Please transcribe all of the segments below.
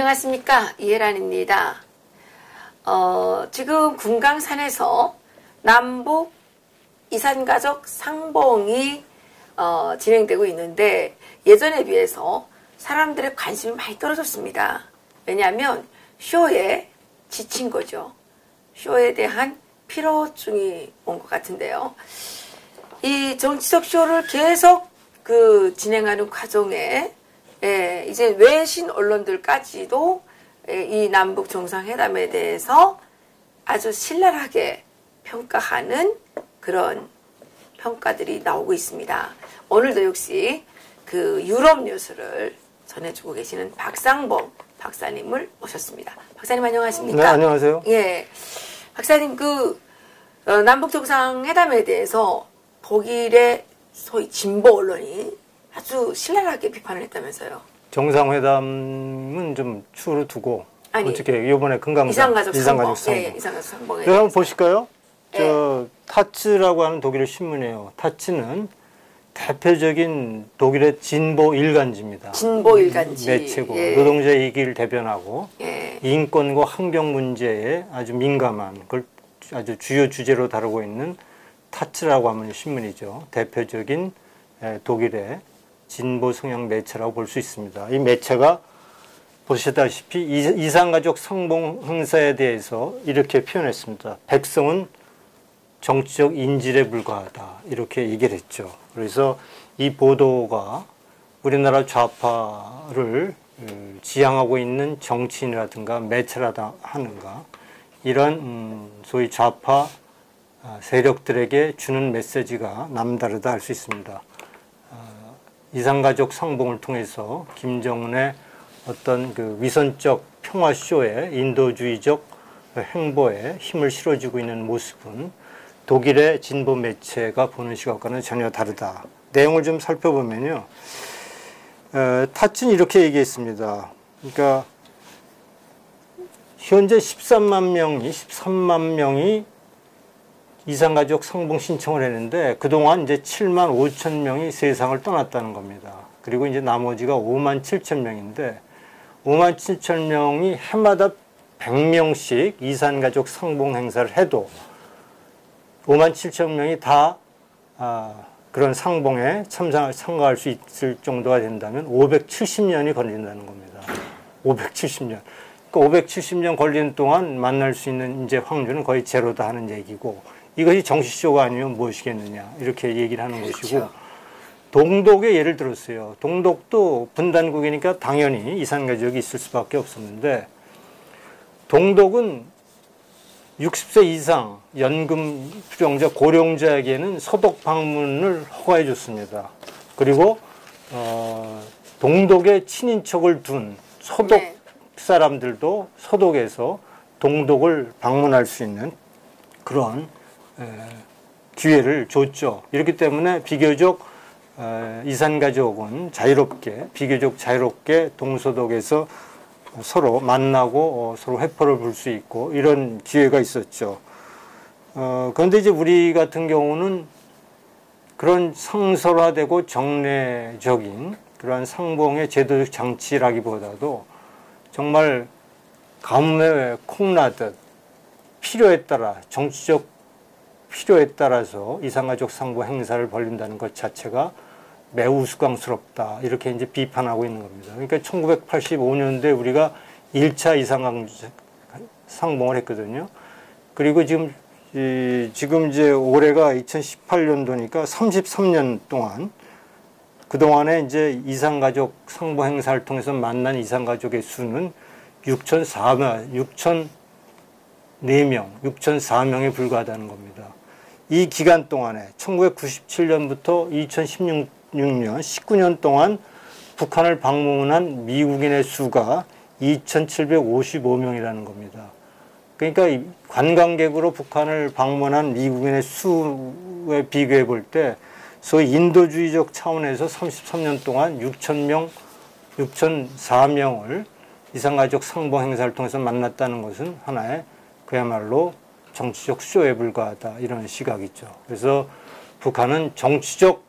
안녕하십니까, 이혜란입니다. 지금 금강산에서 남북 이산가족 상봉이 진행되고 있는데 예전에 비해서 사람들의 관심이 많이 떨어졌습니다. 왜냐하면 쇼에 지친 거죠. 쇼에 대한 피로증이 온 것 같은데요. 이 정치적 쇼를 계속 진행하는 과정에 이제 외신 언론들까지도 이 남북 정상회담에 대해서 아주 신랄하게 평가하는 그런 평가들이 나오고 있습니다. 오늘도 역시 유럽 뉴스를 전해주고 계시는 박상봉 박사님을 모셨습니다. 박사님 안녕하십니까? 네, 안녕하세요. 예, 박사님 남북 정상회담에 대해서 독일의 소위 진보 언론이 아주 신랄하게 비판을 했다면서요. 정상회담은 좀 추후로 두고 어떻게 이번에 금강산 이산가족 상봉. 예, 이산가족 상봉에 한번 보실까요? 예. 타츠라고 하는 독일의 신문이에요. 타츠는 대표적인 독일의 진보 일간지입니다. 진보 일간지. 매체고 예. 노동자의 이익을 대변하고 예. 인권과 환경 문제에 아주 민감한 걸 아주 주요 주제로 다루고 있는 타츠라고 하는 신문이죠. 대표적인 독일의 진보 성향 매체라고 볼 수 있습니다. 이 매체가 보시다시피 이산가족 상봉 행사에 대해서 이렇게 표현했습니다. 백성은 정치적 인질에 불과하다 이렇게 얘기를 했죠. 그래서 이 보도가 우리나라 좌파를 지향하고 있는 정치인이라든가 매체라다 하는가 이런 소위 좌파 세력들에게 주는 메시지가 남다르다 할 수 있습니다. 이산가족 상봉을 통해서 김정은의 어떤 위선적 평화쇼에 인도주의적 행보에 힘을 실어주고 있는 모습은 독일의 진보 매체가 보는 시각과는 전혀 다르다. 내용을 좀 살펴보면요. 타츠는 이렇게 얘기했습니다. 그러니까 현재 13만 명이 이산가족 상봉 신청을 했는데 그동안 이제 7만 5천 명이 세상을 떠났다는 겁니다. 그리고 이제 나머지가 5만 7천 명인데 5만 7천 명이 해마다 100명씩 이산가족 상봉 행사를 해도 5만 7천 명이 다 그런 상봉에 참가할 수 있을 정도가 된다면 570년이 걸린다는 겁니다. 570년. 그러니까 570년 걸리는 동안 만날 수 있는 이제 확률은 거의 제로다 하는 얘기고 이것이 정치쇼가 아니면 무엇이겠느냐 이렇게 얘기를 하는 그렇죠. 것이고 동독의 예를 들었어요. 동독도 분단국이니까 당연히 이산가족이 있을 수밖에 없었는데 동독은 60세 이상 연금 수령자 고령자에게는 소독 방문을 허가해 줬습니다. 그리고 동독의 친인척을 둔 소독 사람들도 소독에서 동독을 방문할 수 있는 그런 기회를 줬죠. 이렇기 때문에 비교적 이산가족은 비교적 자유롭게 동소독에서 서로 만나고 서로 회포를 불 수 있고 이런 기회가 있었죠. 그런데 이제 우리 같은 경우는 그런 상설화되고 정례적인 그러한 상봉의 제도적 장치라기보다도 정말 가뭄에 콩나듯 필요에 따라 정치적 필요에 따라서 이산가족 상봉 행사를 벌린다는 것 자체가 매우 우스꽝스럽다 이렇게 이제 비판하고 있는 겁니다. 그러니까 1985년도에 우리가 1차 이산가족 상봉을 했거든요. 그리고 지금 이제 올해가 2018년도니까 33년 동안 그동안에 이제 이산가족 상봉 행사를 통해서 만난 이산가족의 수는 6,004명에 불과하다는 겁니다. 이 기간 동안에 1997년부터 2016년 19년 동안 북한을 방문한 미국인의 수가 2,755명이라는 겁니다. 그러니까 관광객으로 북한을 방문한 미국인의 수에 비교해 볼 때 소위 인도주의적 차원에서 33년 동안 6,004명을 이산가족 상봉 행사를 통해서 만났다는 것은 하나의 그야말로 정치적 쇼에 불과하다 이런 시각이죠. 그래서 북한은 정치적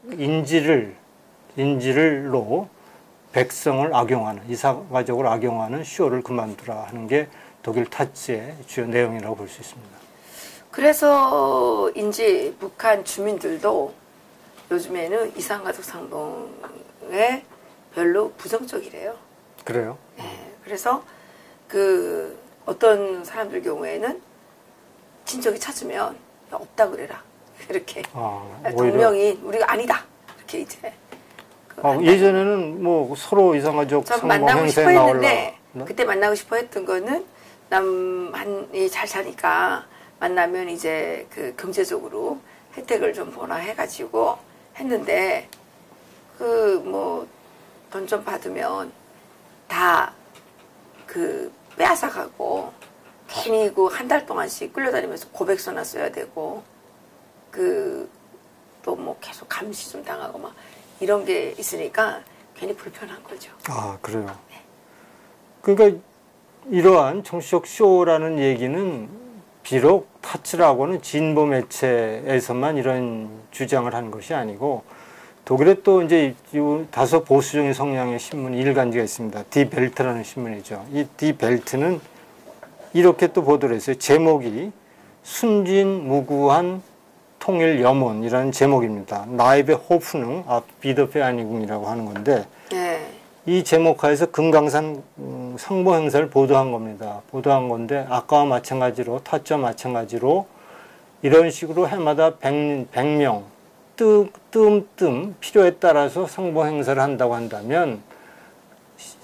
인질로 백성을 악용하는, 이산가족을 악용하는 쇼를 그만두라 하는 게 독일 타츠의 주요 내용이라고 볼 수 있습니다. 그래서인지 북한 주민들도 요즘에는 이산가족 상봉에 별로 부정적이래요. 그래요? 네, 그래서 그 어떤 사람들 경우에는 친척이 찾으면 야, 없다 그래라 이렇게 동명인 우리가 아니다 이렇게 이제 예전에는 뭐 서로 이산가족 상봉 만나고 싶어 행사에 했는데 나올라. 그때 만나고 싶어 했던 거는 남한이 잘 사니까 만나면 이제 그 경제적으로 혜택을 좀 보나 해가지고 했는데 그 뭐 돈 좀 받으면 다 그 빼앗아 가고 괜히 그 한 달 동안씩 끌려다니면서 고백서나 써야 되고 그 또 뭐 계속 감시 좀 당하고 막 이런 게 있으니까 괜히 불편한 거죠. 아, 그래요. 네. 그러니까 이러한 정치적 쇼라는 얘기는 비록 타츠라고는 진보 매체에서만 이런 주장을 한 것이 아니고 독일에 또 이제 다소 보수적인 성향의 신문 일간지가 있습니다. 디 벨트라는 신문이죠. 이 디 벨트는 이렇게 또 보도를 했어요. 제목이 순진무구한 통일 염원이라는 제목입니다. 나이베 호프능 비더페아니궁이라고 하는 건데 네. 이 제목하에서 금강산 상봉 행사를 보도한 겁니다. 보도한 건데 아까와 마찬가지로 타츠와 마찬가지로 이런 식으로 해마다 100명 뜸 필요에 따라서 상봉 행사를 한다고 한다면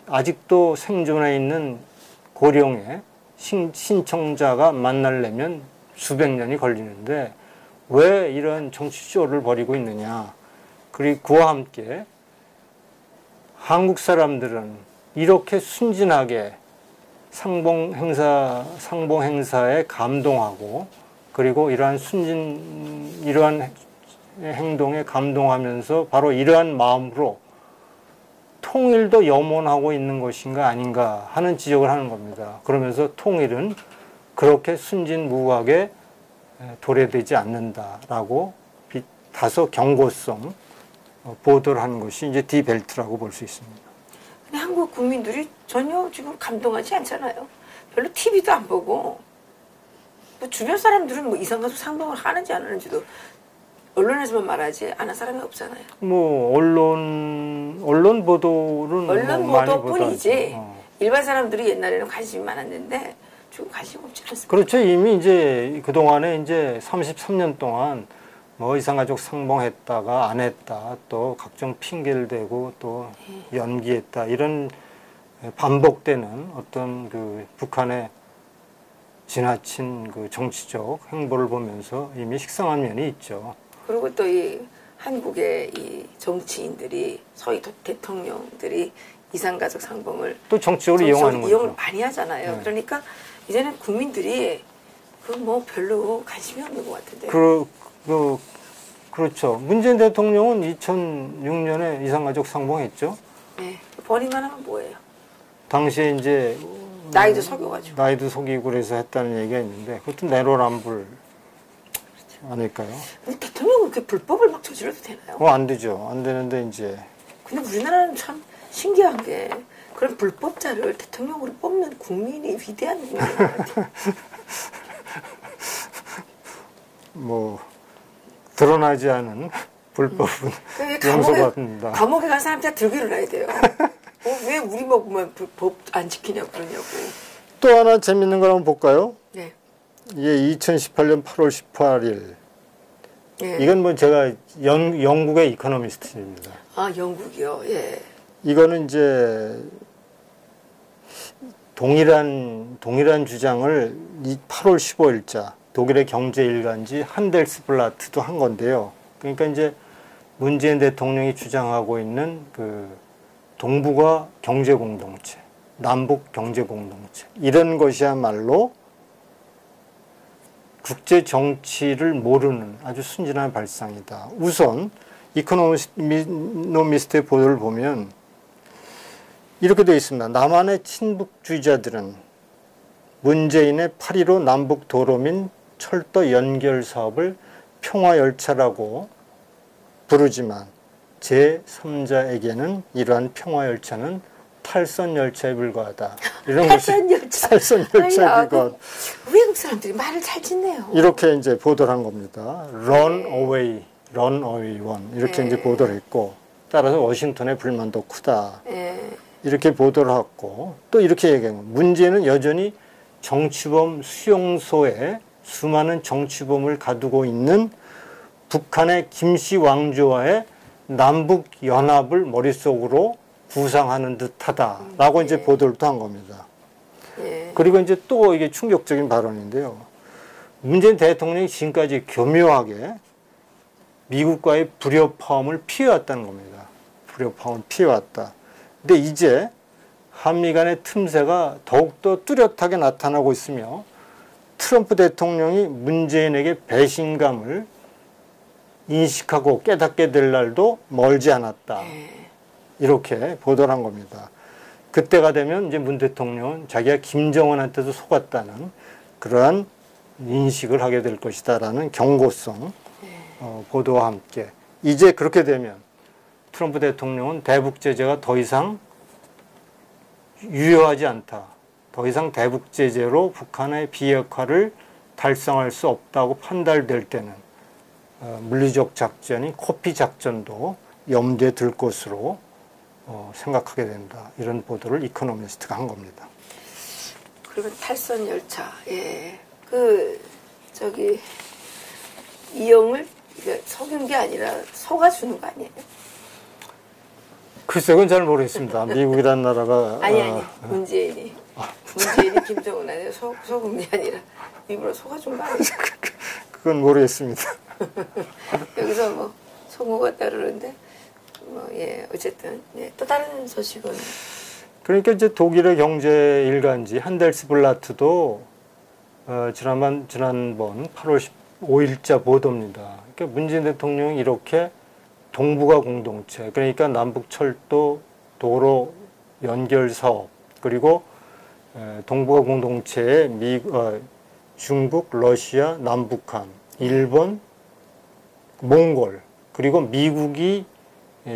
아직도 생존해 있는 고령의 신청자가 만나려면 수백 년이 걸리는데 왜 이런 정치쇼를 벌이고 있느냐. 그리고 그와 함께 한국 사람들은 이렇게 순진하게 상봉 행사에 감동하고 그리고 이러한 행동에 감동하면서 바로 이러한 마음으로 통일도 염원하고 있는 것인가 아닌가 하는 지적을 하는 겁니다. 그러면서 통일은 그렇게 순진무구하게 도래되지 않는다라고 다소 경고성 보도를 하는 것이 이제 디 벨트라고 볼 수 있습니다. 근데 한국 국민들이 전혀 지금 감동하지 않잖아요. 별로 TV도 안 보고 뭐 주변 사람들은 뭐 이산가족 상봉을 하는지 안 하는지도 언론에서만 말하지 아는 사람이 없잖아요. 뭐 언론 보도는 언론 뭐 많이 보도뿐이지 일반 사람들이 옛날에는 관심이 많았는데 지금 관심 없지 않습니까? 그렇죠. 이미 이제 그동안에 이제 33년 동안 뭐 이산가족 상봉했다가 안 했다, 또 각종 핑계를 대고 또 연기했다, 이런 반복되는 어떤 그 북한의 지나친 그 정치적 행보를 보면서 이미 식상한 면이 있죠. 그리고 또 이 한국의 이 정치인들이 소위 대통령들이 이산가족 상봉을 또 정치적으로 이용하는 거죠. 이용을 많이 하잖아요. 네. 그러니까 이제는 국민들이 그 뭐 별로 관심이 없는 것 같은데. 그렇죠. 문재인 대통령은 2006년에 이산가족 상봉했죠. 네. 본인만 하면 뭐예요? 당시에 이제 나이도 속여가지고. 나이도 속이고 그래서 했다는 얘기가 있는데 그것도 내로남불 아닐까요? 근데 대통령은 그렇게 불법을 막 저질러도 되나요? 안 되죠. 안 되는데 이제. 근데 우리나라는 참 신기한 게 그런 불법자를 대통령으로 뽑는 국민이 위대한 국민인 것 같아요. 뭐 드러나지 않은 불법은 용서받는다. 감옥에 간 사람한테 들고 일어나야 돼요. 왜 우리 먹으면 법 안 지키냐고 그러냐고. 또 하나 재밌는 걸 한번 볼까요? 네. 이게 2018년 8월 18일. 네. 이건 뭐 제가 영국의 이코노미스트입니다. 아, 영국이요? 예. 이거는 이제 동일한 주장을 8월 15일자 독일의 경제일간지 한델스블라트도 한 건데요. 그러니까 이제 문재인 대통령이 주장하고 있는 그 동북아 경제공동체, 남북 경제공동체 이런 것이야말로 국제 정치를 모르는 아주 순진한 발상이다. 우선 이코노미스트의 보도를 보면 이렇게 되어 있습니다. 남한의 친북주의자들은 문재인의 8.15 남북 도로 및 철도 연결 사업을 평화열차라고 부르지만 제3자에게는 이러한 평화열차는 탈선열차에 불과하다. 이런 것이 탈선열차. 탈선열차에 불과하다. 외국 사람들이 말을 잘 짓네요. 이렇게 이제 보도를 한 겁니다. Run away, run away one. 이렇게 이제 보도를 했고, 따라서 워싱턴의 불만도 크다. 이렇게 보도를 하고, 또 이렇게 얘기한 겁니다. 문제는 여전히 정치범 수용소에 수많은 정치범을 가두고 있는 북한의 김씨 왕조와의 남북 연합을 머릿속으로 구상하는 듯하다라고 이제 보도를 또 한 겁니다. 그리고 이제 또 이게 충격적인 발언인데요. 문재인 대통령이 지금까지 교묘하게 미국과의 불협화음을 피해왔다는 겁니다. 불협화음을 피해왔다. 근데 이제 한미 간의 틈새가 더욱더 뚜렷하게 나타나고 있으며 트럼프 대통령이 문재인에게 배신감을 인식하고 깨닫게 될 날도 멀지 않았다. 이렇게 보도를 한 겁니다. 그때가 되면 이제 문 대통령은 자기가 김정은한테도 속았다는 그러한 인식을 하게 될 것이다라는 경고성 보도와 함께 이제 그렇게 되면 트럼프 대통령은 대북 제재가 더 이상 유효하지 않다. 더 이상 대북 제재로 북한의 비핵화를 달성할 수 없다고 판단될 때는 물리적 작전인 코피 작전도 염두에 들 것으로 생각하게 된다. 이런 보도를 이코노미스트가 한 겁니다. 그러면 탈선 열차, 이영을 속인 게 아니라 속아주는 거 아니에요? 글쎄, 그건 잘 모르겠습니다. 미국이라는 나라가 문재인이 김정은한테 속은 게 아니라 일부러 속아준 거 아니에요? 그건 모르겠습니다. 여기서 뭐 속은 따르는데 어쨌든 또 다른 소식은 그러니까 이제 독일의 경제 일간지 한델스블라트도 지난번 8월 15일자 보도입니다. 그러니까 문재인 대통령이 이렇게 동북아 공동체, 그러니까 남북철도 도로 연결 사업, 그리고 동북아 공동체에 중국, 러시아, 남북한, 일본, 몽골, 그리고 미국이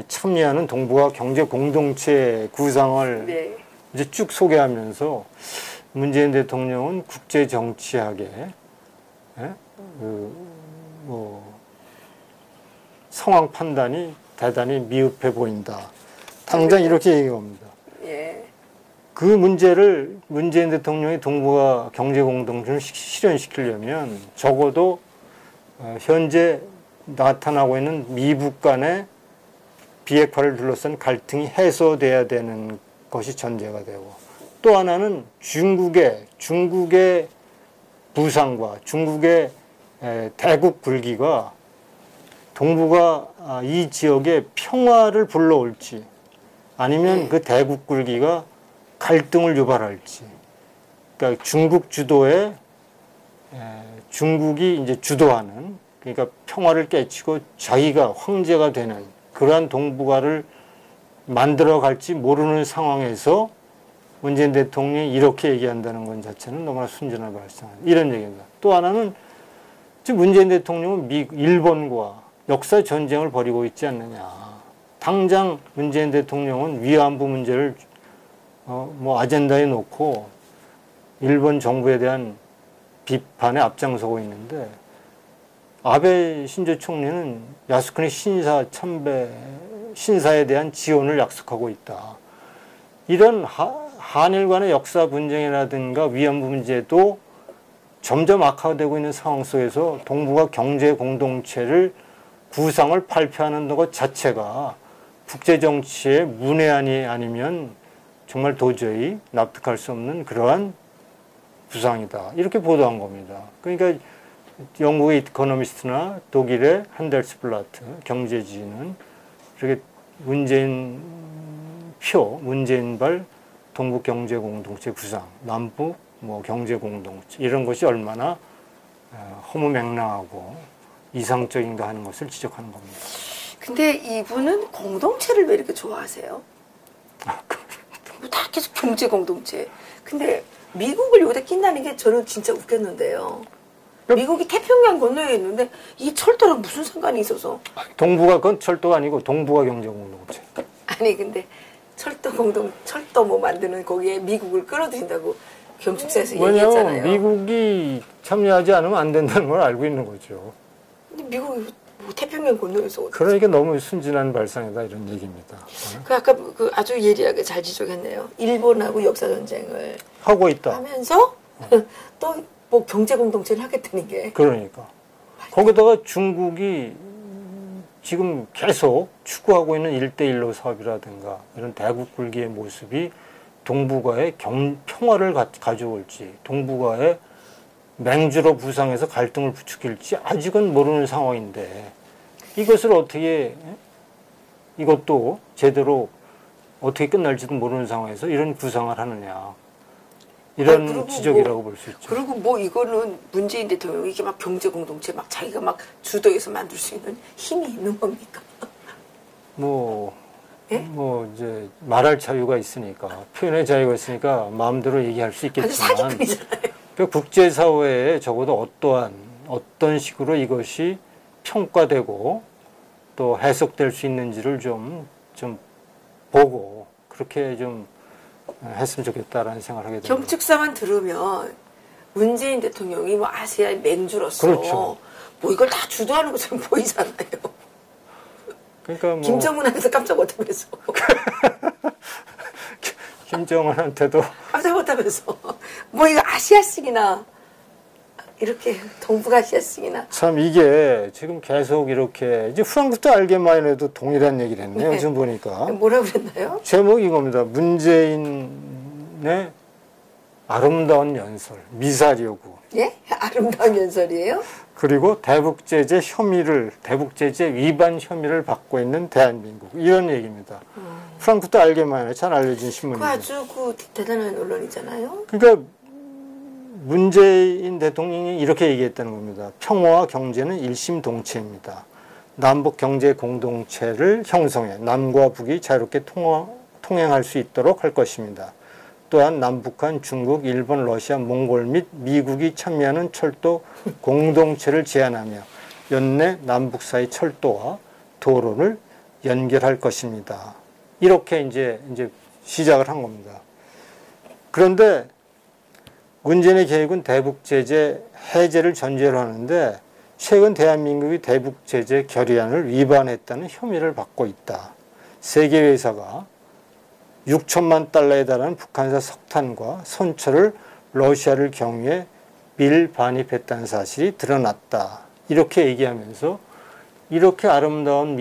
참여하는 동북아 경제 공동체 구상을 이제 쭉 소개하면서 문재인 대통령은 국제 정치학에 상황 판단이 대단히 미흡해 보인다. 당장 이렇게 얘기합니다. 그 문제를 문재인 대통령이 동북아 경제 공동체를 실현시키려면 적어도 현재 나타나고 있는 미북 간의 비핵화를 둘러싼 갈등이 해소돼야 되는 것이 전제가 되고, 또 하나는 중국의 부상과 중국의 대국 굴기가 동북아 이 지역에 평화를 불러올지 아니면 그 대국 굴기가 갈등을 유발할지, 그러니까 중국 주도의 중국이 이제 주도하는, 그러니까 평화를 깨치고 자기가 황제가 되는 그러한 동북아를 만들어 갈지 모르는 상황에서 문재인 대통령이 이렇게 얘기한다는 것 자체는 너무나 순진한 발상이다. 이런 얘기입니다. 또 하나는 지금 문재인 대통령은 일본과 역사 전쟁을 벌이고 있지 않느냐. 당장 문재인 대통령은 위안부 문제를 아젠다에 놓고 일본 정부에 대한 비판에 앞장서고 있는데, 아베 신조 총리는 야스쿠니 신사에 대한 지원을 약속하고 있다. 이런 한일 간의 역사 분쟁이라든가 위안부 문제도 점점 악화되고 있는 상황 속에서 동북아 경제 공동체를 구상을 발표하는 것 자체가 국제 정치의 문외한이 아니면 정말 도저히 납득할 수 없는 그러한 부상이다. 이렇게 보도한 겁니다. 그러니까 영국의 이코노미스트나 독일의 한델스블라트 경제지는 이렇게 문재인발 동북 경제 공동체 구상, 남북 경제 공동체, 이런 것이 얼마나 허무맹랑하고 이상적인가 하는 것을 지적하는 겁니다. 근데 이분은 공동체를 왜 이렇게 좋아하세요? 다 계속 경제 공동체. 근데 미국을 여기다 낀다는 게 저는 진짜 웃겼는데요. 미국이 태평양 건너에 있는데 이 철도랑 무슨 상관이 있어서? 동북아 건 철도가 아니고 동북아 경제공동체. 아니 근데 철도 뭐 만드는 거기에 미국을 끌어들인다고 경축사에서 왜냐하면 얘기했잖아요. 미국이 참여하지 않으면 안 된다는 걸 알고 있는 거죠. 근데 미국이 뭐 태평양 건너에서 어디? 그러니까 너무 순진한 발상이다 이런 얘기입니다. 그 아까 그 아주 예리하게 잘 지적했네요. 일본하고 역사 전쟁을 하고 있다. 하면서 또 뭐 경제 공동체를 하겠다는 게. 그러니까 거기다가 중국이 지금 계속 추구하고 있는 1대1로 사업이라든가 이런 대국 굴기의 모습이 동북아의 평화를 가져올지 동북아의 맹주로 부상해서 갈등을 부추길지 아직은 모르는 상황인데 이것을 어떻게 이것도 제대로 어떻게 끝날지도 모르는 상황에서 이런 구상을 하느냐 이런 지적이라고 볼 수 있죠. 그리고 뭐 이거는 문재인 대통령이 이게 막 경제 공동체 막 자기가 막 주도해서 만들 수 있는 힘이 있는 겁니까? 예? 뭐 이제 말할 자유가 있으니까 표현의 자유가 있으니까 마음대로 얘기할 수 있겠지만 사기꾼이잖아요. 그 국제사회에 적어도 어떤 식으로 이것이 평가되고 또 해석될 수 있는지를 좀 보고 그렇게 좀 했으면 좋겠다라는 생각을 하게 됩니다. 경축사만 들으면 문재인 대통령이 뭐 아시아의 맹주로서 그렇죠. 뭐 이걸 다 주도하는 것처럼 보이잖아요. 그러니까 뭐 김정은한테도 깜짝 못하면서 김정은한테도 깜짝 못하면서 뭐 이거 아시아식이나 이렇게 동북아시아식이나 참 이게 지금 계속 이렇게 이제 프랑크푸르트 알게마인에도 동일한 얘기를 했네요. 네. 지금 보니까 뭐라고 그랬나요? 제목이 이겁니다. 문재인의 아름다운 연설, 미사려구. 예? 아름다운 연설이에요? 그리고 대북제재 위반 혐의를 받고 있는 대한민국. 이런 얘기입니다. 프랑크푸르트 알게마인에 잘 알려진 신문이죠. 그 아주 대단한 언론이잖아요. 그러니까 문재인 대통령이 이렇게 얘기했다는 겁니다. 평화와 경제는 일심동체입니다. 남북 경제 공동체를 형성해 남과 북이 자유롭게 통행할 수 있도록 할 것입니다. 또한 남북한, 중국, 일본, 러시아, 몽골 및 미국이 참여하는 철도 공동체를 제안하며 연내 남북 사이 철도와 도로를 연결할 것입니다. 이렇게 이제 시작을 한 겁니다. 그런데 문재인의 계획은 대북제재 해제를 전제로 하는데 최근 대한민국이 대북제재 결의안을 위반했다는 혐의를 받고 있다. 세계 회사가 6천만 달러에 달하는 북한산 석탄과 선처를 러시아를 경유해 밀반입했다는 사실이 드러났다. 이렇게 얘기하면서 이렇게 아름다운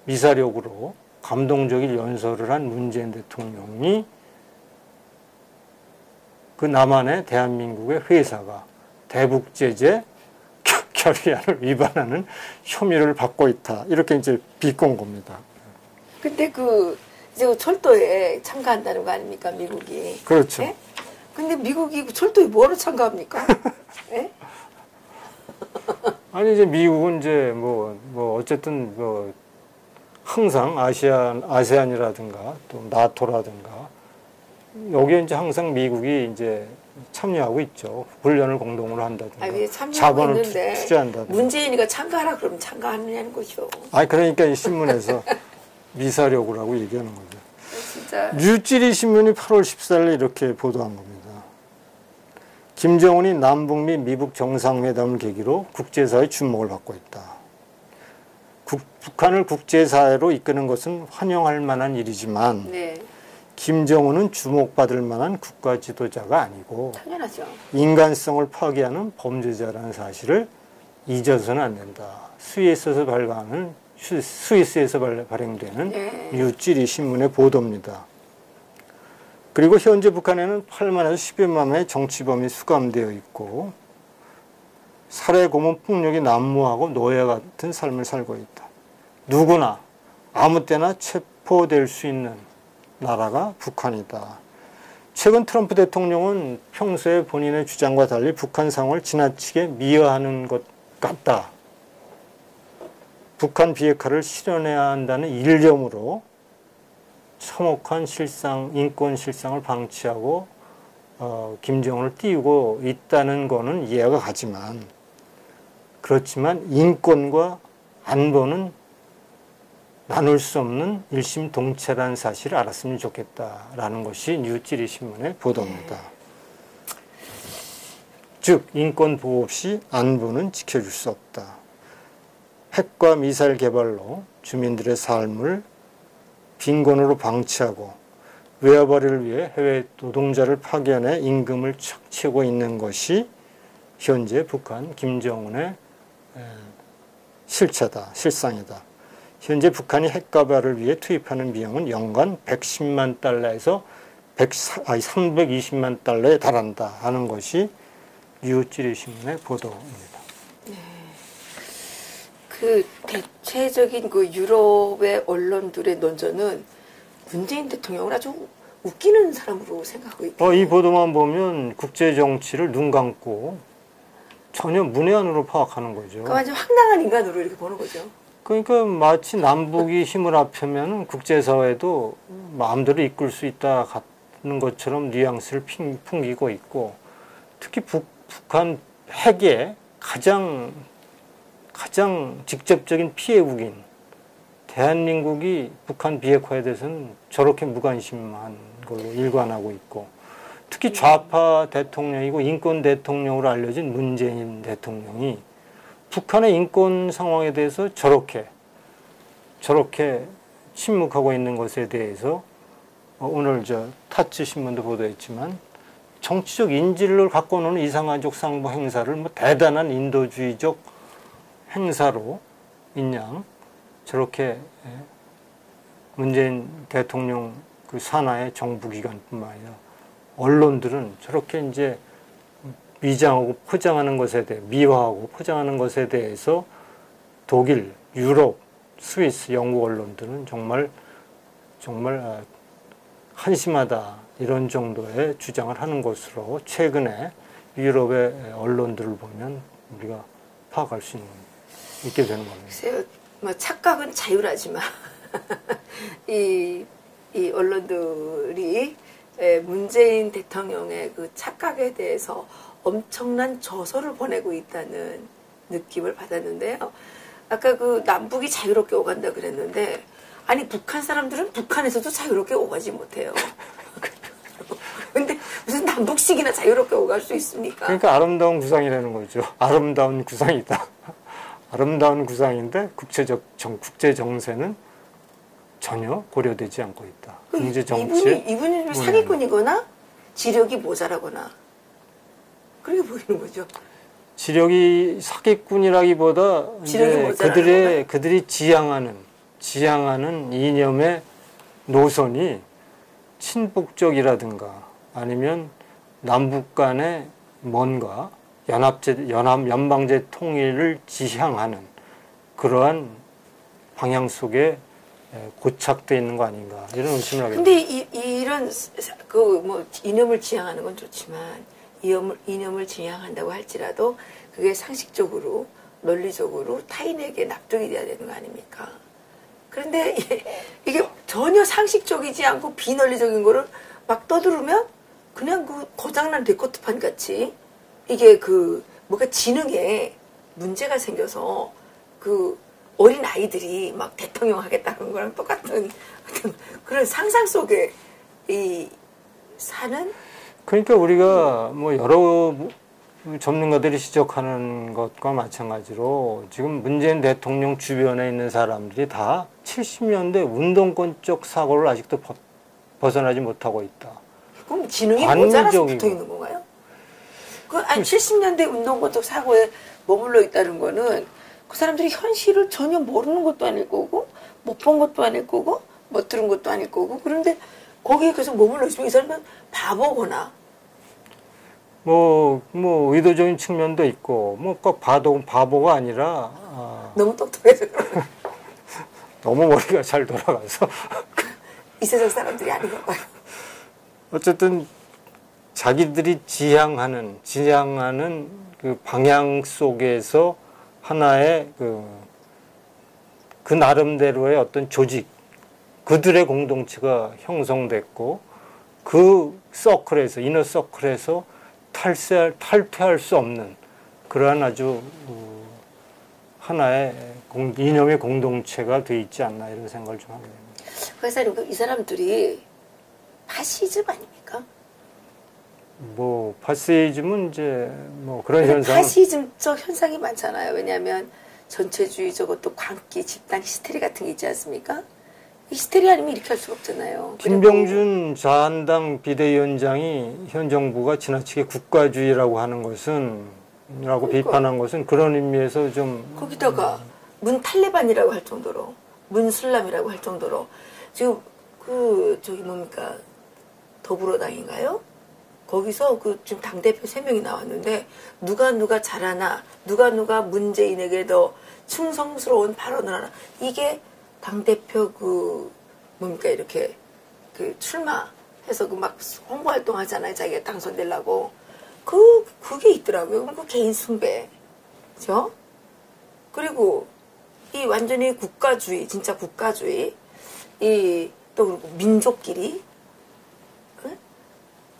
미사력으로 감동적인 연설을 한 문재인 대통령이 그 남한의 대한민국의 회사가 대북제재 결의안을 위반하는 혐의를 받고 있다. 이렇게 이제 비꼰 겁니다. 근데 이제 철도에 참가한다는 거 아닙니까, 미국이? 그렇죠. 예? 근데 미국이 철도에 뭐로 참가합니까? 예? 아니 이제 미국은 이제 뭐 어쨌든 항상 아세안이라든가 또 나토라든가 여기에 이제 항상 미국이 이제 참여하고 있죠. 훈련을 공동으로 한다든가 자본을 투자한다든가. 문재인이가 참가하라 그러면 참가하느냐는 거죠. 그러니까 이 신문에서 미사려구라고 얘기하는 거죠. 진짜. 뉴지리 신문이 8월 14일 이렇게 보도한 겁니다. 김정은이 남북 및 미북 정상회담을 계기로 국제사회의 주목을 받고 있다. 북한을 국제사회로 이끄는 것은 환영할 만한 일이지만 네. 김정은은 주목받을 만한 국가 지도자가 아니고 당연하죠. 인간성을 파괴하는 범죄자라는 사실을 잊어서는 안 된다. 스위스에서 발행되는 네. 뉴지리 신문의 보도입니다. 그리고 현재 북한에는 8만에서 10여만 명의 정치범이 수감되어 있고 살해, 고문, 폭력이 난무하고 노예 같은 삶을 살고 있다. 누구나 아무 때나 체포될 수 있는 나라가 북한이다. 최근 트럼프 대통령은 평소에 본인의 주장과 달리 북한 상황을 지나치게 미화하는 것 같다. 북한 비핵화를 실현해야 한다는 일념으로 참혹한 인권 실상을 방치하고 김정은을 띄우고 있다는 거는 이해가 가지만, 그렇지만 인권과 안보는 나눌 수 없는 일심동체라는 사실을 알았으면 좋겠다라는 것이 뉴욕지리 신문의 보도입니다. 즉 인권 보호 없이 안보는 지켜줄 수 없다. 핵과 미사일 개발로 주민들의 삶을 빈곤으로 방치하고 외화벌이를 위해 해외 노동자를 파견해 임금을 착취하고 있는 것이 현재 북한 김정은의 실체다, 실상이다. 현재 북한이 핵개발을 위해 투입하는 비용은 연간 110만 달러에서 320만 달러에 달한다 하는 것이 뉴욕지리 신문의 보도입니다. 네. 그 대체적인 그 유럽의 언론들의 논조는 문재인 대통령을 아주 웃기는 사람으로 생각하고 있고. 이 보도만 보면 국제 정치를 눈 감고 전혀 문외한으로 파악하는 거죠. 그러니까 완전 황당한 인간으로 이렇게 보는 거죠. 그러니까 마치 남북이 힘을 합하면 국제사회도 마음대로 이끌 수 있다 하는 것처럼 뉘앙스를 풍기고 있고, 특히 북한 핵의 가장 직접적인 피해국인 대한민국이 북한 비핵화에 대해서는 저렇게 무관심한 걸로 일관하고 있고, 특히 좌파 대통령이고 인권 대통령으로 알려진 문재인 대통령이 북한의 인권 상황에 대해서 저렇게 침묵하고 있는 것에 대해서 오늘 타츠 신문도 보도했지만 정치적 인질을 갖고 노는 이상한족 상부 행사를 뭐 대단한 인도주의적 행사로 인양 저렇게 문재인 대통령 그 산하의 정부기관뿐만 아니라 언론들은 저렇게 이제 위장하고 포장하는 것에 대해 미화하고 포장하는 것에 대해서 독일, 유럽, 스위스, 영국 언론들은 정말 한심하다 이런 정도의 주장을 하는 것으로 최근에 유럽의 언론들을 보면 우리가 파악할 수 있게 되는 겁니다. 글쎄요, 뭐 착각은 자유라지만 이 언론들이 문재인 대통령의 그 착각에 대해서 엄청난 저서를 보내고 있다는 느낌을 받았는데요. 아까 그 남북이 자유롭게 오간다 그랬는데, 아니 북한 사람들은 북한에서도 자유롭게 오가지 못해요. 근데 무슨 남북식이나 자유롭게 오갈 수 있습니까? 그러니까 아름다운 구상이라는 거죠. 아름다운 구상이다. 아름다운 구상인데 국제 정세는 전혀 고려되지 않고 있다. 경제 정치 이분이 사기꾼이거나 지력이 모자라거나 그렇게 보이는 거죠. 지력이 사기꾼이라기보다 이제 그들이 지향하는 이념의 노선이 친북적이라든가 아니면 남북 간의 뭔가 연방제 통일을 지향하는 그러한 방향 속에 고착되어 있는 거 아닌가 이런 의심을 하게 됩니다. 근데 이런 이념을 지향하는 건 좋지만 이념을 지향한다고 할지라도 그게 상식적으로 논리적으로 타인에게 납득이 돼야 되는 거 아닙니까? 그런데 이게 전혀 상식적이지 않고 비논리적인 거를 막 떠들으면 그냥 그 고장난 데코트판 같이 이게 뭔가 지능에 문제가 생겨서 그 어린 아이들이 막 대통령 하겠다는 거랑 똑같은 그런 상상 속에 사는. 그러니까 우리가 뭐 여러 전문가들이 지적하는 것과 마찬가지로 지금 문재인 대통령 주변에 있는 사람들이 다 70년대 운동권적 사고를 아직도 벗어나지 못하고 있다. 그럼 지능이 모자라서 붙어 있는 건가요? 70년대 운동권적 사고에 머물러 있다는 거는 그 사람들이 현실을 전혀 모르는 것도 아닐 거고 못 본 것도 아닐 거고 못 들은 것도 아닐 거고 그런데 거기에 계속 머물러 있으면 이 사람은 바보거나 뭐 의도적인 측면도 있고 뭐 꼭 바보가 아니라 너무 똑똑해서 너무 머리가 잘 돌아가서 이 세상 사람들이 아닌가 봐요. 어쨌든 자기들이 지향하는 그 방향 속에서 하나의 그 나름대로의 어떤 조직, 그들의 공동체가 형성됐고 그 서클에서, 이너 서클에서 탈퇴할 수 없는 그러한 아주 하나의 이념의 공동체가 돼 있지 않나 이런 생각을 좀 하게 됩니다. 그래서 이 사람들이 파시즘 아닙니까? 뭐 파시즘은 이제 뭐 그런 현상. 파시즘적 현상이 많잖아요. 왜냐하면 전체주의 저것도 광기 집단 히스테리 같은 게 있지 않습니까? 히스테리 아니면 이렇게 할 수가 없잖아요. 김병준 자한당 비대위원장이 현 정부가 지나치게 국가주의라고 하는 것은 비판한 것은 그런 의미에서 좀 거기다가 문 탈레반이라고 할 정도로 문슬람이라고 할 정도로 지금 저기 뭡니까 더불어당인가요? 거기서 지금 당대표 3명이 나왔는데 누가 잘하나 누가 문재인에게 더 충성스러운 발언을 하나 이게 당대표 뭡니까 이렇게 출마해서 막 홍보활동 하잖아요. 자기가 당선되려고 그게 있더라고요. 그 개인 숭배 그죠? 그리고 이 완전히 국가주의 진짜 국가주의 또 그리고 민족끼리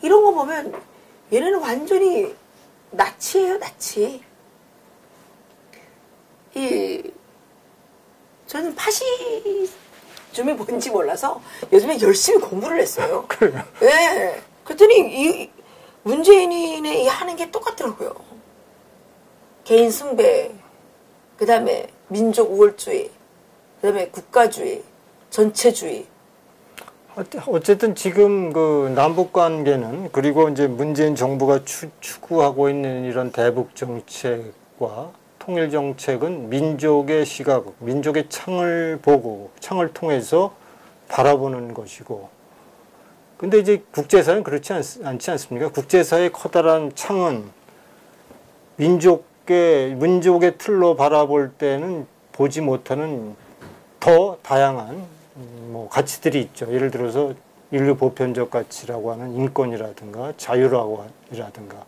이런 거 보면 얘네는 완전히 나치예요, 나치. 저는 파시즘이 뭔지 몰라서 요즘에 열심히 공부를 했어요. 그래요? 네. 그랬더니 문재인이 하는 게 똑같더라고요. 개인 숭배, 그 다음에 민족 우월주의, 그 다음에 국가주의, 전체주의. 어쨌든 지금 남북 관계는 그리고 이제 문재인 정부가 추구하고 있는 이런 대북 정책과 통일 정책은 민족의 시각, 민족의 창을 통해서 바라보는 것이고, 근데 이제 국제사회는 그렇지 않지 않습니까? 국제사회의 커다란 창은 민족의 틀로 바라볼 때는 보지 못하는 더 다양한 가치들이 있죠. 예를 들어서 인류 보편적 가치라고 하는 인권이라든가 자유라든가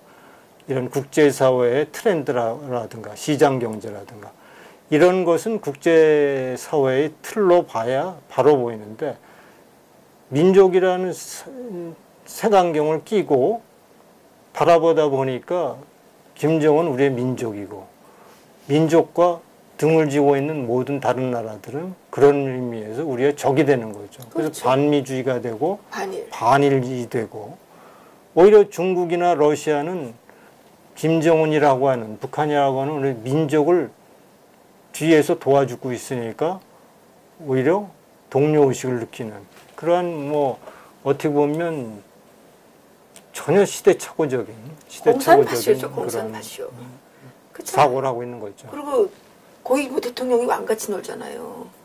이런 국제사회의 트렌드라든가 시장경제라든가 이런 것은 국제사회의 틀로 봐야 바로 보이는데 민족이라는 색안경을 끼고 바라보다 보니까 김정은 우리의 민족이고 민족과 등을 지고 있는 모든 다른 나라들은 그런 의미에서 우리의 적이 되는 거죠. 그래서 그렇죠. 반미주의가 되고 반일이 되고 오히려 중국이나 러시아는 김정은이라고 하는 북한이라고 하는 우리 민족을 뒤에서 도와주고 있으니까 오히려 동료의식을 느끼는 그러한 어떻게 보면 전혀 시대착오적인 그런 사고를 하고 있는 거죠. 그리고 거의 대통령이 왕같이 놀잖아요.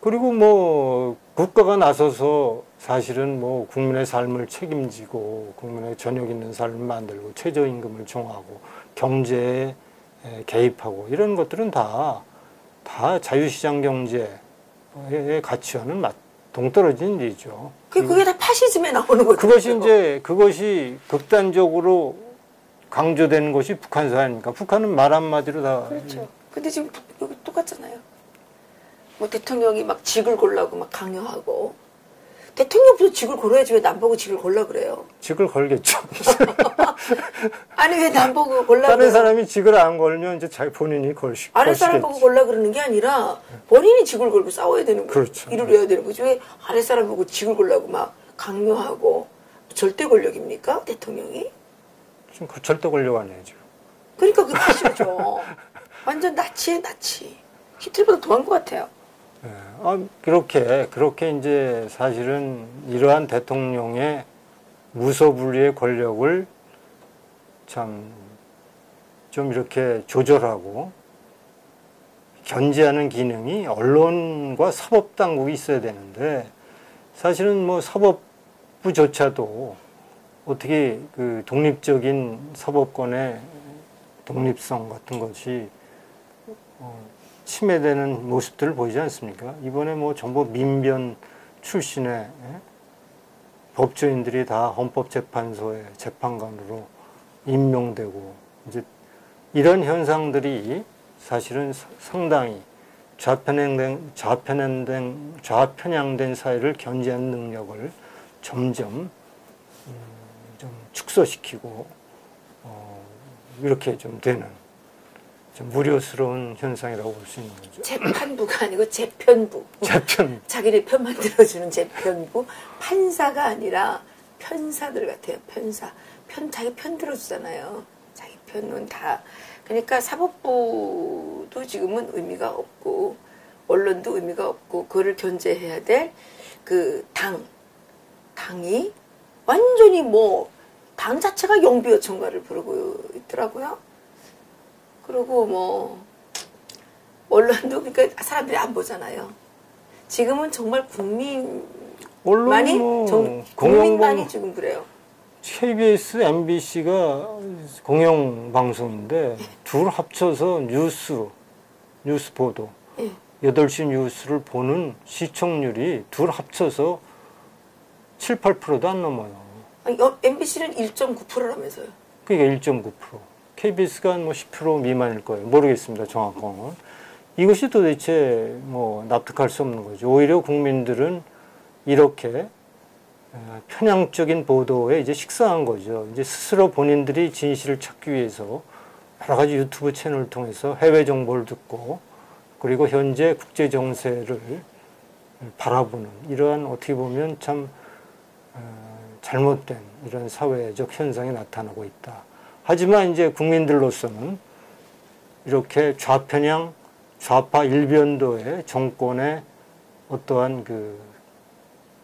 그리고 국가가 나서서 사실은 국민의 삶을 책임지고 국민의 저녁 있는 삶을 만들고 최저임금을 정하고 경제에 개입하고 이런 것들은 다 자유시장 경제의 가치와는 동떨어진 일이죠. 그게 다 파시즘에 나오는 거죠. 그것이 극단적으로 강조되는 것이 북한 사회니까 북한은 말 한마디로 다. 그렇죠. 근데 지금 여기 똑같잖아요. 대통령이 막 직을 골라고 막 강요하고 대통령도 직을 골라야지 왜 남보고 직을 골라 그래요? 직을 걸겠죠. 아니 왜 남보고 골라 다른 사람이 직을 안 걸면 이제 본인이 걸시겠지. 아래 사람 보고 골라 그러는 게 아니라 본인이 직을 걸고 싸워야 되는 거예요. 그렇죠. 일을 해야 되는 거죠. 왜 아래 사람 보고 직을 골라고 막 강요하고 절대 권력입니까? 대통령이? 지금 절대 권력 아니에요 지금. 그러니까 그게 파시죠. 완전 나치에 나치. 히틀보다 더한 것 같아요. 네. 그렇게 이제 사실은 이러한 대통령의 무소불위의 권력을 좀 이렇게 조절하고 견제하는 기능이 언론과 사법당국이 있어야 되는데 사실은 사법부조차도 어떻게 독립적인 사법권의 독립성 같은 것이 침해되는 모습들을 보이지 않습니까? 이번에 전부 민변 출신의 법조인들이 다 헌법재판소의 재판관으로 임명되고 이제 이런 현상들이 사실은 상당히 좌편향된 사회를 견제하는 능력을 점점 좀 축소시키고 이렇게 좀 되는 좀 무료스러운 현상이라고 볼 수 있는 거죠. 재판부가 아니고 재편부. 재편. 자기네 편만 들어주는 재편부. 판사가 아니라 편사들 같아요. 편사. 자기 편 들어주잖아요. 자기 편은 다. 그러니까 사법부도 지금은 의미가 없고 언론도 의미가 없고 그거를 견제해야 될 그 당이 완전히 뭐 당 자체가 영비어천가를 부르고 있더라고요. 그리고 뭐 언론도 그러니까 사람들이 안 보잖아요. 지금은 정말 국민만이 국민만이 지금 그래요. KBS, MBC가 공영방송인데 둘 합쳐서 뉴스 보도 8시 뉴스를 보는 시청률이 둘 합쳐서 7, 8%도 안 넘어요. 아니, MBC는 1.9%라면서요. 그러니까 1.9%. KBS가 뭐 10% 미만일 거예요. 모르겠습니다. 정확한 건. 이것이 도대체 뭐 납득할 수 없는 거죠. 오히려 국민들은 이렇게 편향적인 보도에 이제 식상한 거죠. 이제 스스로 본인들이 진실을 찾기 위해서 여러 가지 유튜브 채널을 통해서 해외 정보를 듣고 그리고 현재 국제 정세를 바라보는 이러한 어떻게 보면 참 잘못된 이런 사회적 현상이 나타나고 있다. 하지만 이제 국민들로서는 이렇게 좌편향, 좌파 일변도의 정권의 어떠한 그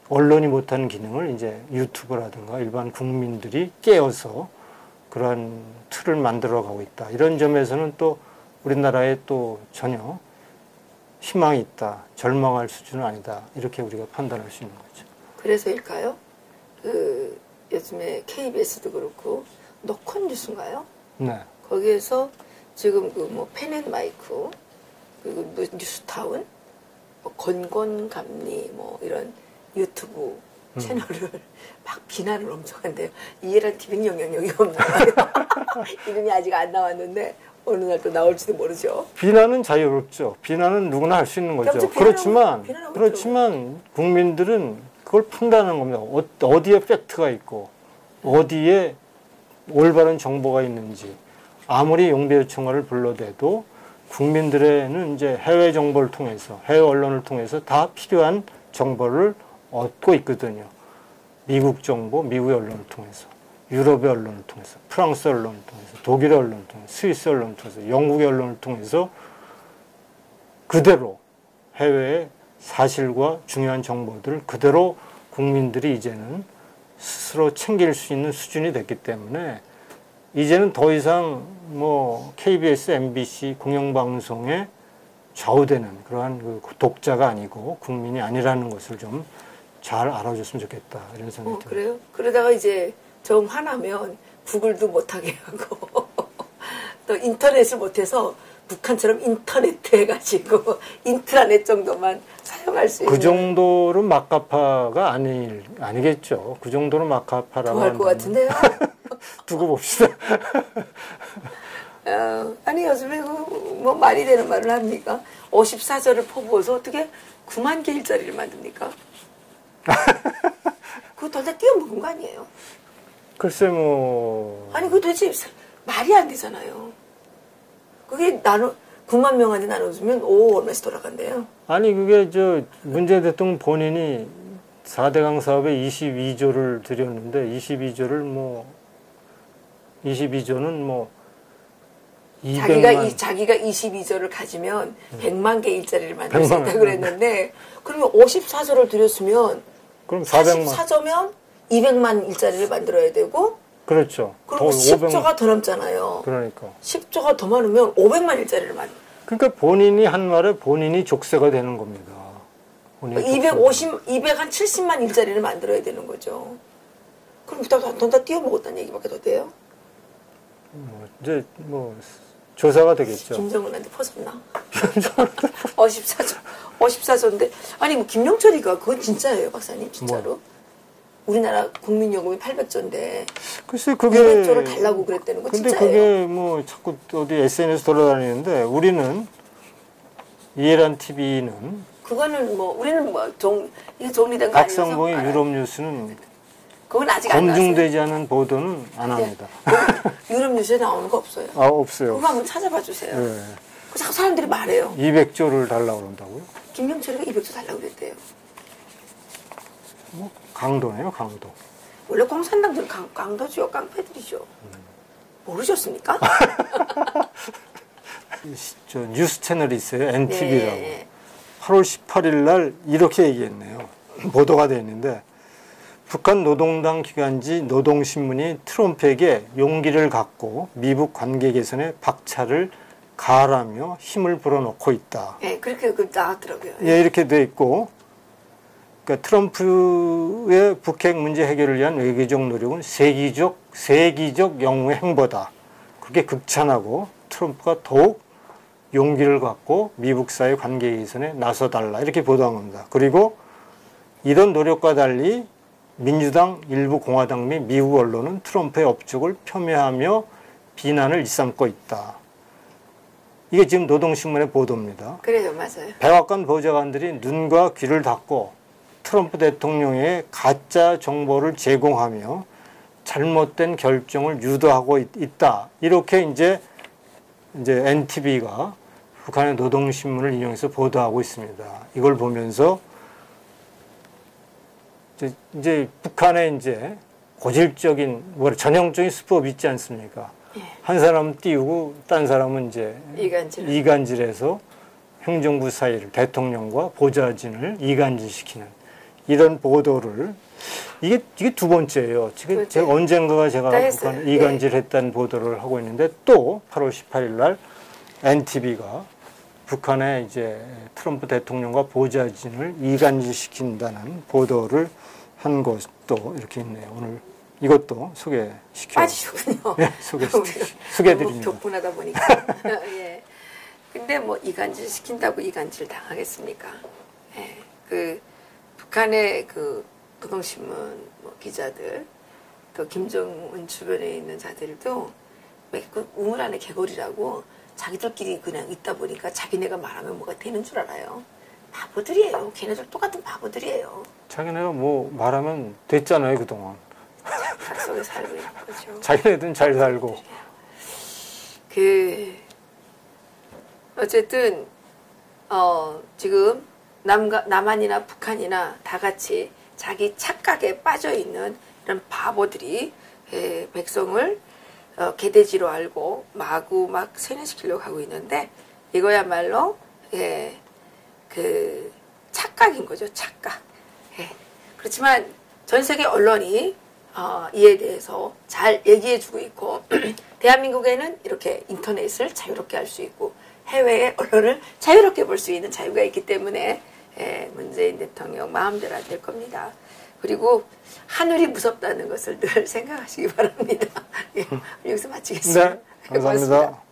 언론이 못하는 기능을 이제 유튜브라든가 일반 국민들이 깨어서 그러한 틀을 만들어 가고 있다. 이런 점에서는 또 우리나라에 또 전혀 희망이 있다. 절망할 수준은 아니다. 이렇게 우리가 판단할 수 있는 거죠. 그래서일까요? 그 요즘에 KBS도 그렇고 너콘 뉴스인가요? 네. 거기에서 지금 그 뭐 펜앤마이크 그리고 뉴스타운, 뭐 건건감리 뭐 이런 유튜브 채널을 막 비난을 엄청 한대요. 이해란 TV는 영향력이 없나요? 이름이 아직 안 나왔는데 어느 날 또 나올지도 모르죠. 비난은 자유롭죠. 비난은 누구나 할 수 있는 거죠. 그렇지만 국민들은 그걸 판단하는 겁니다. 어디에 팩트가 있고 어디에 올바른 정보가 있는지 아무리 용비어천가를 불러대도 국민들에는 이제 해외 정보를 통해서 해외 언론을 통해서 다 필요한 정보를 얻고 있거든요. 미국 정보, 미국의 언론을 통해서 유럽의 언론을 통해서 프랑스 언론을 통해서 독일의 언론을 통해서 스위스 언론을 통해서 영국의 언론을 통해서 그대로 해외의 사실과 중요한 정보들을 그대로 국민들이 이제는 스스로 챙길 수 있는 수준이 됐기 때문에 이제는 더 이상 뭐 KBS, MBC 공영방송에 좌우되는 그러한 그 독자가 아니고 국민이 아니라는 것을 좀 잘 알아줬으면 좋겠다 이런 생각이 듭니다. 그래요? 그러다가 이제 정 화나면 구글도 못하게 하고 또 인터넷을 못해서 북한처럼 인터넷 해가지고 인트라넷 정도만 사용할 수 있는. 그 정도로 막가파가 아니겠죠. 그 정도로 막가파라고 할 것 같은데요. 두고 봅시다. 아니 요즘에 뭐 말이 되는 말을 합니까? 54절을 퍼부어서 어떻게 9만 개 일자리를 만듭니까? 그거 더 띄워먹은 거 아니에요? 글쎄 뭐 아니 그거 도대체 말이 안 되잖아요. 그게 9만 명한테 나눠주면 얼마씩 돌아간대요? 아니 그게 저 문재인 대통령 본인이 4대강 사업에 22조를 들였는데 22조는 뭐 200만 자기가 22조를 가지면 100만 개 일자리를 만들 수 있다고 그랬는데 그러면 54조를 들였으면 그럼 400만 44조면 200만 일자리를 만들어야 되고 그렇죠. 그리고 10조가 더 넘잖아요. 그러니까 10조가 더 많으면 500만 일자리를 만들어요. 그러니까 본인이 한 말에 본인이 족쇄가 되는 겁니다. 270만 일자리를 만들어야 되는 거죠. 그럼 돈 다 띄워먹었다는 얘기밖에 더 돼요? 이제 조사가 되겠죠. 김정은한테 퍼졌나? 54조인데 아니 뭐 김영철이가 그건 진짜예요, 박사님 진짜로? 우리나라 국민요금이 800조인데 글쎄 그게 200조를 달라고 그랬다는 거 근데 진짜예요? 그게 뭐 자꾸 어디 SNS 돌아다니는데 우리는 이해란 TV는 그거는 뭐 우리는 뭐 이게 정리된 거 아니어서 박상봉의 유럽 뉴스는 그건 아직 안 나왔어요. 검증되지 않은 보도는 안 합니다. 유럽 뉴스에 나오는 거 없어요. 아, 없어요. 그거 한번 찾아봐 주세요. 네. 자꾸 사람들이 말해요. 200조를 달라고 그런다고요? 김명철이가 200조 달라고 그랬대요. 뭐 강도네요, 강도. 원래 공산당들은 강도죠, 깡패들이죠. 모르셨습니까? 저 뉴스 채널이 있어요, NTV라고. 네. 8월 18일 날 이렇게 얘기했네요. 보도가 되어 있는데 북한 노동당 기관지 노동신문이 트럼프에게 용기를 갖고 미북 관계 개선에 박차를 가하라며 힘을 불어넣고 있다. 네, 그렇게 나왔더라고요. 예, 이렇게 돼 있고, 그러니까 트럼프의 북핵 문제 해결을 위한 외교적 노력은 세기적 영웅의 행보다. 그게 극찬하고 트럼프가 더욱 용기를 갖고 미북 사이 관계 개선에 나서달라 이렇게 보도한 겁니다. 그리고 이런 노력과 달리 민주당, 일부 공화당 및 미국 언론은 트럼프의 업적을 폄훼하며 비난을 일삼고 있다. 이게 지금 노동신문의 보도입니다. 그래요, 맞아요. 백악관 보좌관들이 눈과 귀를 닫고 트럼프 대통령의 가짜 정보를 제공하며 잘못된 결정을 유도하고 있다. 이렇게 이제 NTV가 북한의 노동신문을 인용해서 보도하고 있습니다. 이걸 보면서 이제 북한의 이제 고질적인 전형적인 수법이 있지 않습니까? 예. 한 사람은 띄우고 딴 사람은 이제 이간질해서 행정부 사이를 대통령과 보좌진을 이간질시키는 이런 보도를 이게 두 번째예요. 지금 제가 언젠가 제가 북한을 이간질했다는 보도를 하고 있는데 또 8월 18일 날 NTV가 북한의 이제 트럼프 대통령과 보좌진을 이간질시킨다는 보도를 한 것도 이렇게 있네요. 오늘 이것도 빠지셨군요. 네, 소개해드립니다. 격분하다 보니까. 예. 근데 뭐 이간질 시킨다고 이간질 당하겠습니까? 예. 그 북한의 그 노동신문 뭐 기자들, 또 김정은 주변에 있는 자들도 그 우물 안에 개구리라고 자기들끼리 그냥 있다 보니까 자기네가 말하면 뭐가 되는 줄 알아요. 바보들이에요. 걔네들 똑같은 바보들이에요. 자기네가 뭐 말하면 됐잖아요, 그동안. 닭 속에 살고 있는 거죠. 자기네들은 잘 살고. 어쨌든 지금 남한이나 북한이나 다 같이 자기 착각에 빠져 있는 이런 바보들이 백성을 개돼지로 알고 마구 막 세뇌시키려고 하고 있는데 이거야말로 그 착각인 거죠. 착각. 그렇지만 전 세계 언론이 이에 대해서 잘 얘기해주고 있고 대한민국에는 이렇게 인터넷을 자유롭게 할 수 있고 해외의 언론을 자유롭게 볼 수 있는 자유가 있기 때문에 문재인 대통령 마음대로 안 될 겁니다. 그리고 하늘이 무섭다는 것을 늘 생각하시기 바랍니다. 여기서 마치겠습니다. 네, 감사합니다. 고맙습니다.